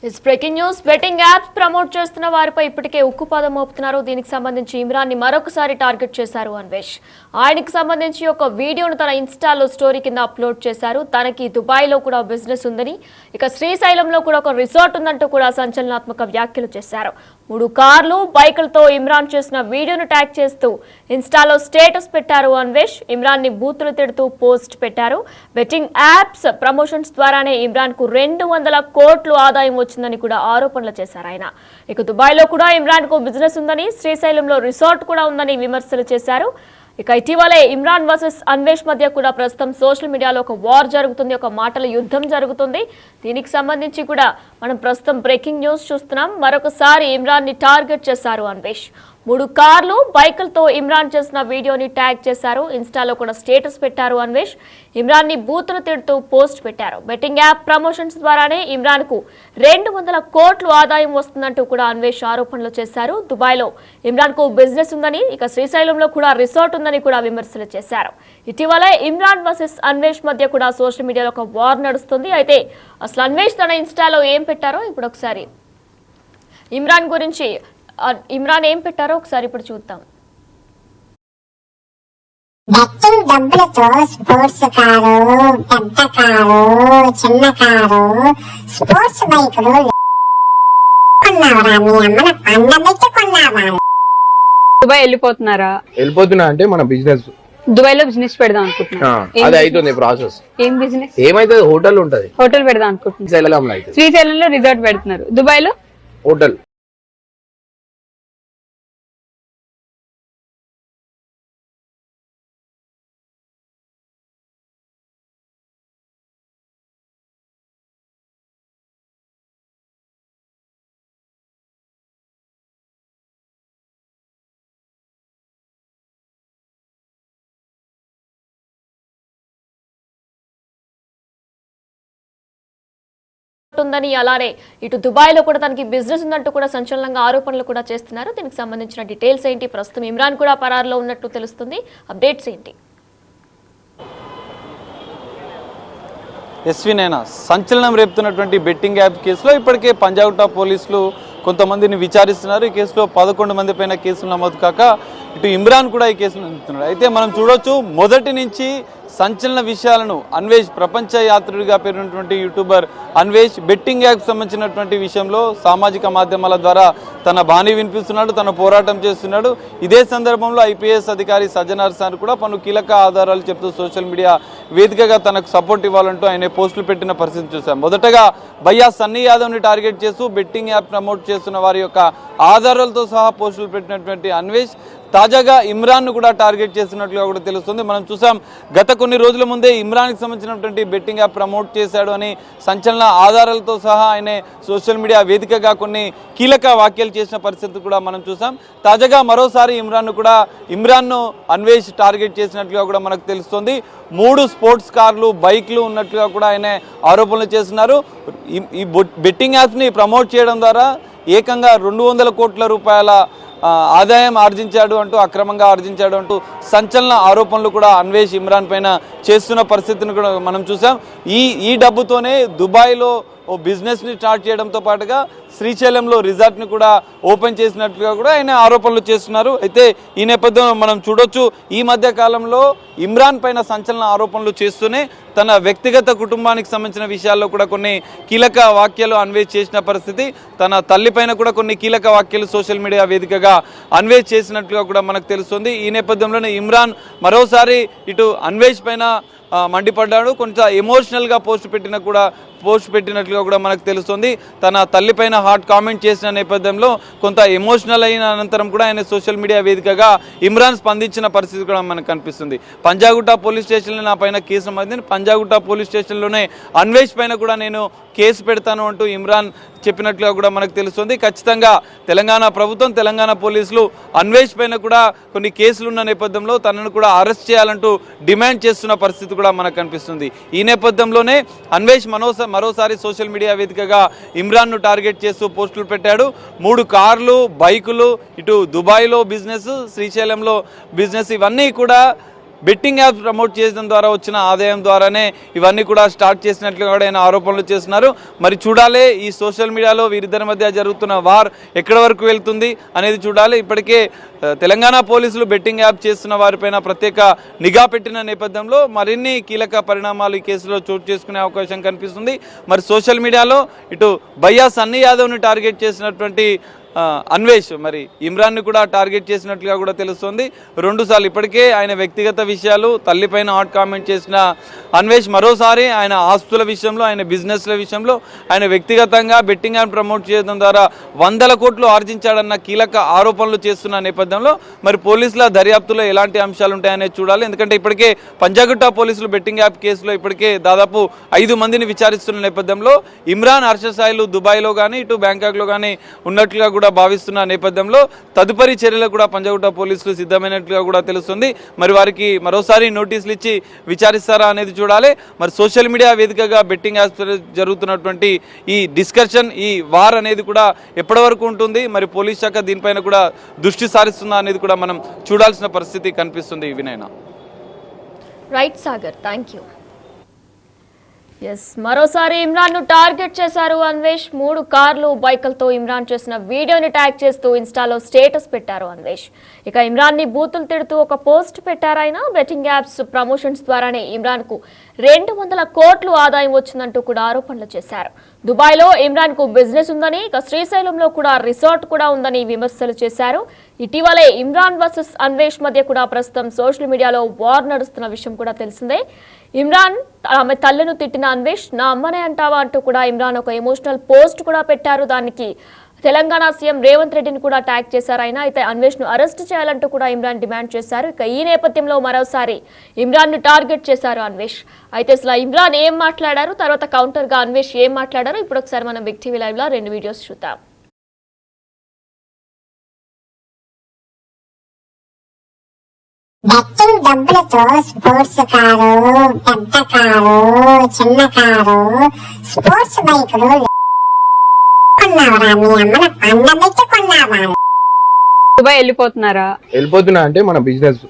It's breaking news. Betting apps promote చేస్తున్న వారిపై ఇప్పటికే ఉక్కుపాదం మోపుతున్నారు. దీనికి సంబంధించి ఇమ్రాన్ ని మరొకసారి టార్గెట్ చేశారు అన్వేష్. ఆయనకి సంబంధించి ఒక వీడియోను తన ఇన్స్టాలో స్టోరీ కింద అప్లోడ్ చేశారు. తనకి దుబాయ్ లో కూడా బిజినెస్ ఉందని, ఇక శ్రీశైలంలో కూడా ఒక రిసార్ట్ ఉందంటూ కూడా సంచలనాత్మక వ్యాఖ్యలు చేశారు. 3 కార్లు బైకులతో ఇమ్రాన్ చేసిన వీడియోను ట్యాగ్ చేస్తూ ఇన్స్టాలో స్టేటస్ పెట్టారు అన్వేష్. ఇమ్రాన్ ని బూతులు తిడుతూ పోస్ట్ పెట్టారు. బెట్టింగ్ యాప్స్ ప్రమోషన్స్ ద్వారానే ఇమ్రాన్ కు 200 కోట్లు ఆదాయం వచ్చిందని కూడా ఆరోపణలు చేశారు ఆయన. ఇక దుబాయ్ లో కూడా ఇమ్రాన్ కు బిజినెస్ ఉందని, శ్రీశైలంలో రిసార్ట్ కూడా ఉందని విమర్శలు చేశారు. ఇక ఇటీవలే ఇమ్రాన్ వర్సెస్ అన్వేష్ మధ్య కూడా ప్రస్తుతం సోషల్ మీడియాలో ఒక వార్ జరుగుతుంది, ఒక మాటల యుద్ధం జరుగుతుంది. దీనికి సంబంధించి కూడా మనం ప్రస్తుతం బ్రేకింగ్ న్యూస్ చూస్తున్నాం. మరొకసారి ఇమ్రాన్ ని టార్గెట్ చేశారు అన్వేష్. 3 కార్లు బైకులతో ఇమ్రాన్ చేసిన వీడియోని ట్యాగ్ చేశారు. ఇన్స్టాలో కూడా స్టేటస్ పెట్టారు అన్వేష్. ఇమ్రాన్ ని బూతులు తిడుతూ పోస్ట్ పెట్టారు. బెట్టింగ్ యాప్ ప్రమోషన్స్ ద్వారానే ఇమ్రాన్ కు 200 కోట్లు ఆదాయం వస్తుందంటూ కూడా అన్వేష్ ఆరోపణలు చేశారు. దుబాయ్ లో ఇమ్రాన్ కు బిజినెస్ ఉందని, ఇక శ్రీశైలంలో కూడా రిసార్ట్ ఉందని కూడా విమర్శలు చేశారు. ఇటీవలే ఇమ్రాన్ వర్సెస్ అన్వేష్ మధ్య కూడా సోషల్ మీడియాలో ఒక వార్ నడుస్తుంది. అయితే అసలు అన్వేష్ తన ఇన్స్టాలో ఏం పెట్టారో ఇప్పుడు ఒకసారి ఇమ్రాన్ గురించి ఇమ్రాన్ ఏం పెట్టారో ఒకసారి ఇప్పుడు చూద్దాం. బెట్టింగ్ డబ్బులతో స్పోర్ట్స్ కారు, పెద్ద కారు, చిన్న కారు, స్పోర్ట్స్ బైకులు కొన్నావరా? మీ అమ్మన పండబెట్టి కొన్నావా? దుబాయ్ వెళ్ళిపోతున్నా అంటే మన బిజినెస్ దుబాయ్ లో బిజినెస్ పెడదాం అనుకుంటున్నా. అది అవుతుంది ప్రాసెస్. ఏం బిజినెస్? ఏమైతే హోటల్ ఉంటది, హోటల్ పెడదాం అనుకుంటున్నా. శ్రీశైలంలో రిసార్ట్ పెడుతున్నారు, దుబాయ్ లో హోటల్. ఉందని, అలానే ఇటు దుబాయ్ లో కూడా తనకి బిజినెస్ ఉందంటూ కూడా సంచలనంగా ఆరోపణలు కూడా చేస్తున్నారు. దీనికి సంబంధించిన డీటెయిల్స్ ఏంటి? ప్రస్తుతం ఇమ్రాన్ కూడా పరారులో ఉన్నట్టు తెలుస్తుంది. అప్డేట్స్ ఏంటి? ఎస్వీనైనా సంచలనం రేపుతున్నటువంటి బెట్టింగ్ యాప్ కేసులో ఇప్పటికే పంజాగుట్ట పోలీసులు కొంతమందిని విచారిస్తున్నారు. ఈ కేసులో 11 మంది పైన కేసులు నమోదు కాక ఇటు ఇమ్రాన్ కూడా ఈ కేసులు నడుపుతున్నాడు. అయితే మనం చూడొచ్చు, మొదటి నుంచి సంచలన విషయాలను అన్వేష్, ప్రపంచ యాత్రుడిగా పేరున్నటువంటి యూట్యూబర్ అన్వేష్ బెట్టింగ్ యాప్ సంబంధించినటువంటి విషయంలో సామాజిక మాధ్యమాల ద్వారా తన బాణి వినిపిస్తున్నాడు, తన పోరాటం చేస్తున్నాడు. ఇదే సందర్భంలో ఐపీఎస్ అధికారి సజ్జనార్ సార్ కూడా పలు కీలక ఆధారాలు చెప్తూ సోషల్ మీడియా వేదికగా తనకు సపోర్ట్ ఇవ్వాలంటూ ఆయన పోస్టులు పెట్టిన పరిస్థితి చూశాం. మొదటగా భయ్యా సన్నీ యాదవ్ని టార్గెట్ చేస్తూ బెట్టింగ్ యాప్ ప్రమోట్ చేస్తున్న వారి యొక్క ఆధారాలతో సహా పోస్టులు పెట్టినటువంటి అన్వేష్ తాజాగా ఇమ్రాన్ను కూడా టార్గెట్ చేస్తున్నట్లుగా కూడా తెలుస్తుంది. మనం చూసాం, గత కొన్ని రోజుల ముందే ఇమ్రాన్కి సంబంధించినటువంటి బెట్టింగ్ యాప్ ప్రమోట్ చేశాడు అని సంచలన ఆధారాలతో సహా ఆయన సోషల్ మీడియా వేదికగా కొన్ని కీలక వ్యాఖ్యలు చేసిన పరిస్థితి కూడా మనం చూసాం. తాజాగా మరోసారి ఇమ్రాన్ను అన్వేష్ టార్గెట్ చేసినట్లుగా కూడా మనకు తెలుస్తుంది. 3 స్పోర్ట్స్ కార్లు, బైక్లు ఉన్నట్లుగా కూడా ఆయన ఆరోపణలు చేస్తున్నారు. ఈ బెట్టింగ్ యాప్స్ని ప్రమోట్ చేయడం ద్వారా ఏకంగా 200 కోట్ల రూపాయల ఆదాయం ఆర్జించాడు అంటూ, అక్రమంగా ఆర్జించాడు అంటూ సంచలన ఆరోపణలు కూడా అన్వేష్ ఇమ్రాన్ పైన చేస్తున్న పరిస్థితిని కూడా మనం చూసాం. ఈ డబ్బుతోనే దుబాయ్లో ఓ బిజినెస్ని స్టార్ట్ చేయడంతో పాటుగా శ్రీశైలంలో రిసార్ట్ని కూడా ఓపెన్ చేసినట్లుగా కూడా ఆయన ఆరోపణలు చేస్తున్నారు. అయితే ఈ నేపథ్యంలో మనం చూడొచ్చు, ఈ మధ్య కాలంలో ఇమ్రాన్ పైన సంచలన ఆరోపణలు చేస్తూనే తన వ్యక్తిగత కుటుంబానికి సంబంధించిన విషయాల్లో కూడా కొన్ని కీలక వ్యాఖ్యలు అన్వేష్ చేసిన పరిస్థితి, తన తల్లి పైన కూడా కొన్ని కీలక వ్యాఖ్యలు సోషల్ మీడియా వేదికగా అన్వేష్ చేసినట్లుగా కూడా మనకు తెలుస్తుంది. ఈ నేపథ్యంలోనే ఇమ్రాన్ మరోసారి ఇటు అన్వేష్ పైన మండిపడ్డాడు. కొంచెం ఎమోషనల్గా పోస్ట్ పెట్టినట్లుగా కూడా మనకు తెలుస్తుంది. తన తల్లిపైన హాట్ కామెంట్ చేసిన నేపథ్యంలో కొంత ఎమోషనల్ అయిన అనంతరం కూడా ఆయన సోషల్ మీడియా వేదికగా ఇమ్రాన్ స్పందించిన పరిస్థితి కూడా మనకు కనిపిస్తుంది. పంజాగుట్ట పోలీస్ స్టేషన్లో నా పైన కేసు నమోదైంది, పంజాగుట్ట పోలీస్ స్టేషన్లోనే అన్వేష్ పైన కూడా నేను కేసు పెడతాను అంటూ ఇమ్రాన్ చెప్పినట్లుగా కూడా మనకు తెలుస్తుంది. ఖచ్చితంగా తెలంగాణ ప్రభుత్వం, తెలంగాణ పోలీసులు అన్వేష్ పైన కూడా కొన్ని కేసులు ఉన్న నేపథ్యంలో తనను కూడా అరెస్ట్ చేయాలంటూ డిమాండ్ చేస్తున్న పరిస్థితి కూడా మనకు కనిపిస్తుంది. ఈ నేపథ్యంలోనే అన్వేష్ మరోసారి సోషల్ మీడియా వేదికగా ఇమ్రాన్ను టార్గెట్ చేస్తూ పోస్టులు పెట్టాడు. 3 కార్లు, బైకులు, ఇటు దుబాయ్లో బిజినెస్, శ్రీశైలంలో బిజినెస్, ఇవన్నీ కూడా బెట్టింగ్ యాప్ ప్రమోట్ చేయడం ద్వారా వచ్చిన ఆదాయం ద్వారానే ఇవన్నీ కూడా స్టార్ట్ చేసినట్లుగా కూడా ఆయన ఆరోపణలు చేస్తున్నారు. మరి చూడాలి ఈ సోషల్ మీడియాలో వీరిద్దరి మధ్య జరుగుతున్న వార్ ఎక్కడి వరకు వెళ్తుంది అనేది చూడాలి. ఇప్పటికే తెలంగాణ పోలీసులు బెట్టింగ్ యాప్ చేస్తున్న వారిపైన ప్రత్యేక నిఘా పెట్టిన నేపథ్యంలో మరిన్ని కీలక పరిణామాలు ఈ కేసులో చోటు చేసుకునే అవకాశం కనిపిస్తుంది. మరి సోషల్ మీడియాలో ఇటు భయ్యా సన్నీ యాదవ్ని టార్గెట్ చేసినటువంటి అన్వేష్ మరి ఇమ్రాన్ని కూడా టార్గెట్ చేసినట్లుగా కూడా తెలుస్తుంది. 2 సార్లు ఇప్పటికే ఆయన వ్యక్తిగత విషయాలు తల్లిపైన హాట్ కామెంట్ చేసిన అన్వేష్ మరోసారి ఆయన ఆస్తుల విషయంలో ఆయన బిజినెస్ల విషయంలో ఆయన వ్యక్తిగతంగా బెట్టింగ్ యాప్ ప్రమోట్ చేయడం ద్వారా 100 కోట్లు ఆర్జించాడన్న కీలక ఆరోపణలు చేస్తున్న నేపథ్యంలో మరి పోలీసుల దర్యాప్తులో ఎలాంటి అంశాలు ఉంటాయనేది చూడాలి. ఎందుకంటే ఇప్పటికే పంజాగుట్ట పోలీసులు బెట్టింగ్ యాప్ కేసులో ఇప్పటికే దాదాపు 5 మందిని విచారిస్తున్న నేపథ్యంలో ఇమ్రాన్ హర్షసాయిలు దుబాయ్లో కానీ ఇటు బ్యాంకాక్లో కానీ ఉన్నట్లుగా కూడా భావిస్తున్న నేపథ్యంలో తదుపరి చర్యలు కూడా పంజాగుట్ట పోలీసులు సిద్ధమైనట్లుగా కూడా తెలుస్తుంది. మరి వారికి మరోసారి నోటీసులు ఇచ్చి విచారిస్తారా అనేది చూడాలి. మరి సోషల్ మీడియా వేదికగా బెట్టింగ్ యాప్స్ జరుగుతున్నటువంటి ఈ డిస్కషన్ ఈ వార్ అనేది కూడా ఎప్పటి వరకు ఉంటుంది, మరి పోలీస్ శాఖ దీనిపైన కూడా దృష్టి సారిస్తుందా అనేది కూడా మనం చూడాల్సిన పరిస్థితి కనిపిస్తుంది. వినయన రైట్ సాగర్, థ్యాంక్ యూ. మరోసారి ఇమ్రాన్ ను టార్గెట్ చేశారు అన్వేష్. 3 కార్లు బైకులతో ఇమ్రాన్ చేసిన వీడియోని ట్యాగ్ చేస్తూ ఇన్స్టాలో స్టేటస్ పెట్టారు అన్వేష్. ఇక ఇమ్రాన్ ని బూతులు తిడుతూ ఒక పోస్ట్ పెట్టారు ఆయన. బెట్టింగ్ యాప్స్ ప్రమోషన్స్ ద్వారానే ఇమ్రాన్ కు 200 కోట్లు ఆదాయం వచ్చిందంటూ కూడా ఆరోపణలు చేశారు. దుబాయ్ లో ఇమ్రాన్ కు బిజినెస్ ఉందని, ఇక శ్రీశైలంలో కూడా రిసార్ట్ కూడా ఉందని విమర్శలు చేశారు. ఇటీవలే ఇమ్రాన్ వర్సెస్ అన్వేష్ మధ్య కూడా ప్రస్తుతం సోషల్ మీడియాలో వార్ నడుస్తున్న విషయం కూడా తెలిసిందే. ఇమ్రాన్ ఆమె తల్లిను తిట్టిన అన్వేష్ నా అమ్మనే అంటావా అంటూ కూడా ఇమ్రాన్ ఒక ఎమోషనల్ పోస్ట్ కూడా పెట్టారు. దానికి తెలంగాణ సీఎం రేవంత్ రెడ్డిని కూడా ట్యాగ్ చేశారు ఆయన. అయితే అన్వేష్ ను అరెస్ట్ చేయాలంటూ కూడా ఇమ్రాన్ డిమాండ్ చేశారు. ఇక ఈ నేపథ్యంలో మరోసారి ఇమ్రాన్ ను టార్గెట్ చేశారు అన్వేష్. అయితే అసలు ఇమ్రాన్ ఏం మాట్లాడారు, తర్వాత కౌంటర్ గా అన్వేష్ ఏం మాట్లాడారు, ఇప్పుడు ఒకసారి మనం బిగ్ టీవీ లైవ్ లో 2 వీడియోస్ చూద్దాం. బెట్టింగ్ డబ్బులతో స్పోర్ట్స్ కారు, పెద్ద కారు, చిన్న కారు, స్పోర్ట్స్ బైకులు కొన్నావరా? మీ అమ్మను పండబెట్టి కొన్నావా? దుబాయ్ వెళ్ళిపోతున్నా అంటే మన బిజినెస్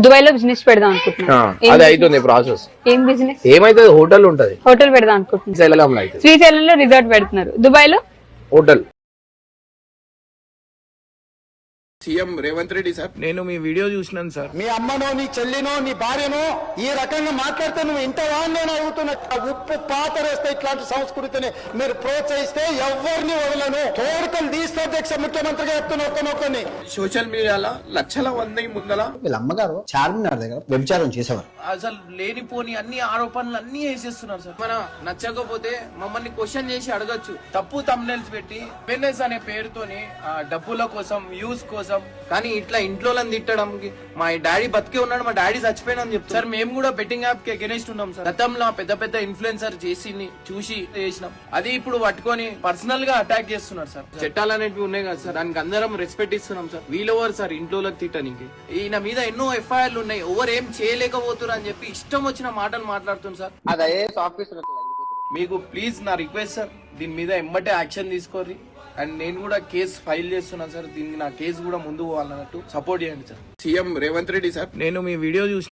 దుబాయ్ లో బిజినెస్ పెడదాం అనుకుంటున్నా. అది అవుతుంది ప్రాసెస్. ఏం బిజినెస్? ఏమైతే హోటల్ ఉంటది, హోటల్ పెడదాం అనుకుంటున్నా. శ్రీశైలంలో రిసార్ట్ పెడుతున్నారు, దుబాయ్ లో hotel. CM Revanth Reddy sir, నేను మీ వీడియో చూసినాను సార్. మీ అమ్మనో నీ చెల్లినో నీ భార్యనో ఈ రకంగా మాట్లాడితే నువ్వు ఇంత వాడిని అడుగుతున్నా. ఉప్పు పాతరేస్తే ఇట్లాంటి సంస్కృతిని మీరు ప్రోత్సహిస్తే ఎవరిని వదలను. తోడుకలు తీస్తే అధ్యక్ష ముఖ్యమంత్రిగా చెప్తున్నా ఒక్కనొక్కని. సోషల్ మీడియాలో లక్షల మంది ముందల వీళ్ళ అమ్మగారు చార్మినార్ దగ్గర వ్యభిచారం చేసేవారు. అసలు లేనిపోని అన్ని ఆరోపణలు అన్ని వేసేస్తున్నారు సార్. మనం నచ్చకపోతే మమ్మల్ని క్వశ్చన్ చేసి అడగచ్చు. తప్పు తమ్నెల్స్ పెట్టి బిజినెస్ అనే పేరుతోని డబ్బుల కోసం, వ్యూస్ కోసం, కానీ ఇట్లా ఇంట్లో తిట్టడం. మా డాడీ బతికే ఉన్నాడు, మా డాడీ చచ్చిపోయినా అని చెప్తారు సార్. మేము కూడా బెట్టింగ్ యాప్ కి అగెనిస్ట్ ఉన్నాం సార్. గతంలో పెద్ద పెద్ద ఇన్ఫ్లుయెన్సర్ చూసి చేసినాం. అది ఇప్పుడు పట్టుకొని పర్సనల్ గా అటాక్ చేస్తున్నారు సార్. చట్టాలు అనేవి ఉన్నాయి కదా సార్, దానికి అందరం రెస్పెక్ట్ ఇస్తున్నాం సార్. వీళ్ళెవరు సార్ ఇంట్లోకి తిట్టడానికి? ఈయన మీద ఎన్నో ఎఫ్ఐఆర్లు ఉన్నాయి, ఎవరు ఏం చేయలేకపోతున్నారు అని చెప్పి ఇష్టం వచ్చిన మాటలు మాట్లాడుతున్నారు సార్. మీకు ప్లీజ్ నా రిక్వెస్ట్ సార్, దీని మీద ఎమ్మటే యాక్షన్ తీసుకోర్రి. అండ్ నేను కూడా కేసు ఫైల్ చేస్తున్నాను సార్. దీనికి నా కేసు కూడా ముందు పోవాలన్నట్టు సపోర్ట్ చేయండి sir. CM Revanth Reddy sir, నేను మీ వీడియో చూసి